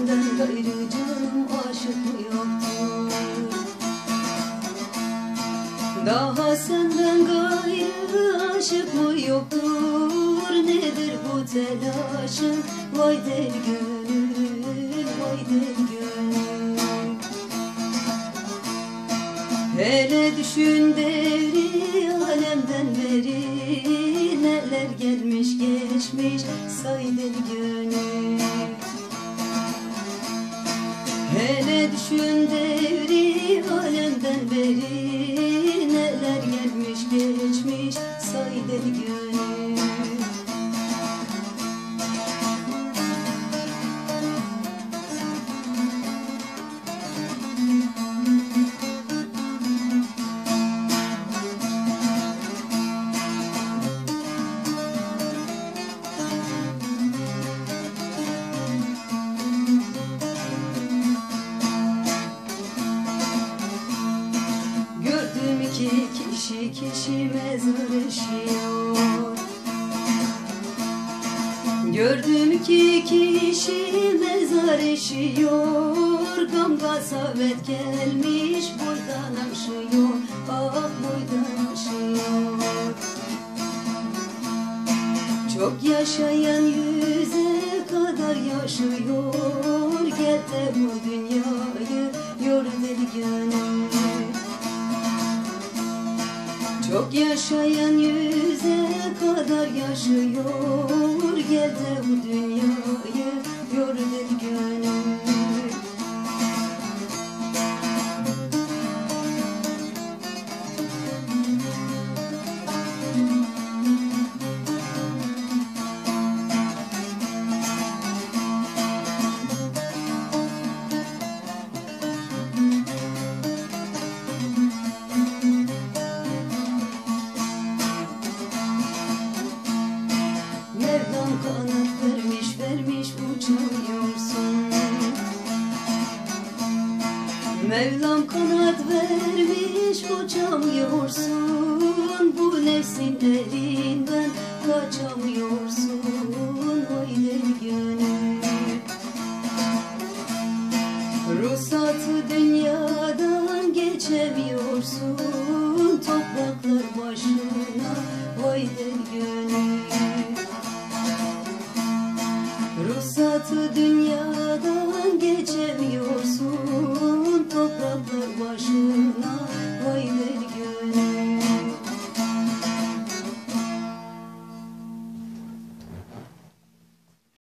senden gayrı canım aşık mı yoktur? Daha senden gayrı aşık mı yoktur? Nedir bu telaşın? Vay deli gönül, vay deli gönül. Hele düşün devri alemden beri, neler gelmiş geçmiş say deli gönül. Hele düşün devri alemden beri, neler gelmiş geçmiş say deli gönül. İki kişi mezar eşiyor. Gördüm iki kişi mezar eşiyor. Gam gasavet gelmiş boydan aşıyor. Ah boydan aşıyor. Çok yaşayan yüze kadar yaşıyor. Gel de bu dünyayı yor deli gönül. Çok yaşayan yüze kadar yaşıyor. Gel de bu dünyayı yor deli gönül. Mevlam kanat vermiş vermiş uçamıyorsun. Mevlam kanat vermiş uçamıyorsun. Bu nefsin elinden kaçamıyorsun. Vay deli gönül. Ruhsatı dünyadan geçemiyorsun. Topraklar başına vay deli gönül. Ruhsatı dünyadan geçemiyorsun. Topraklar başına vay deli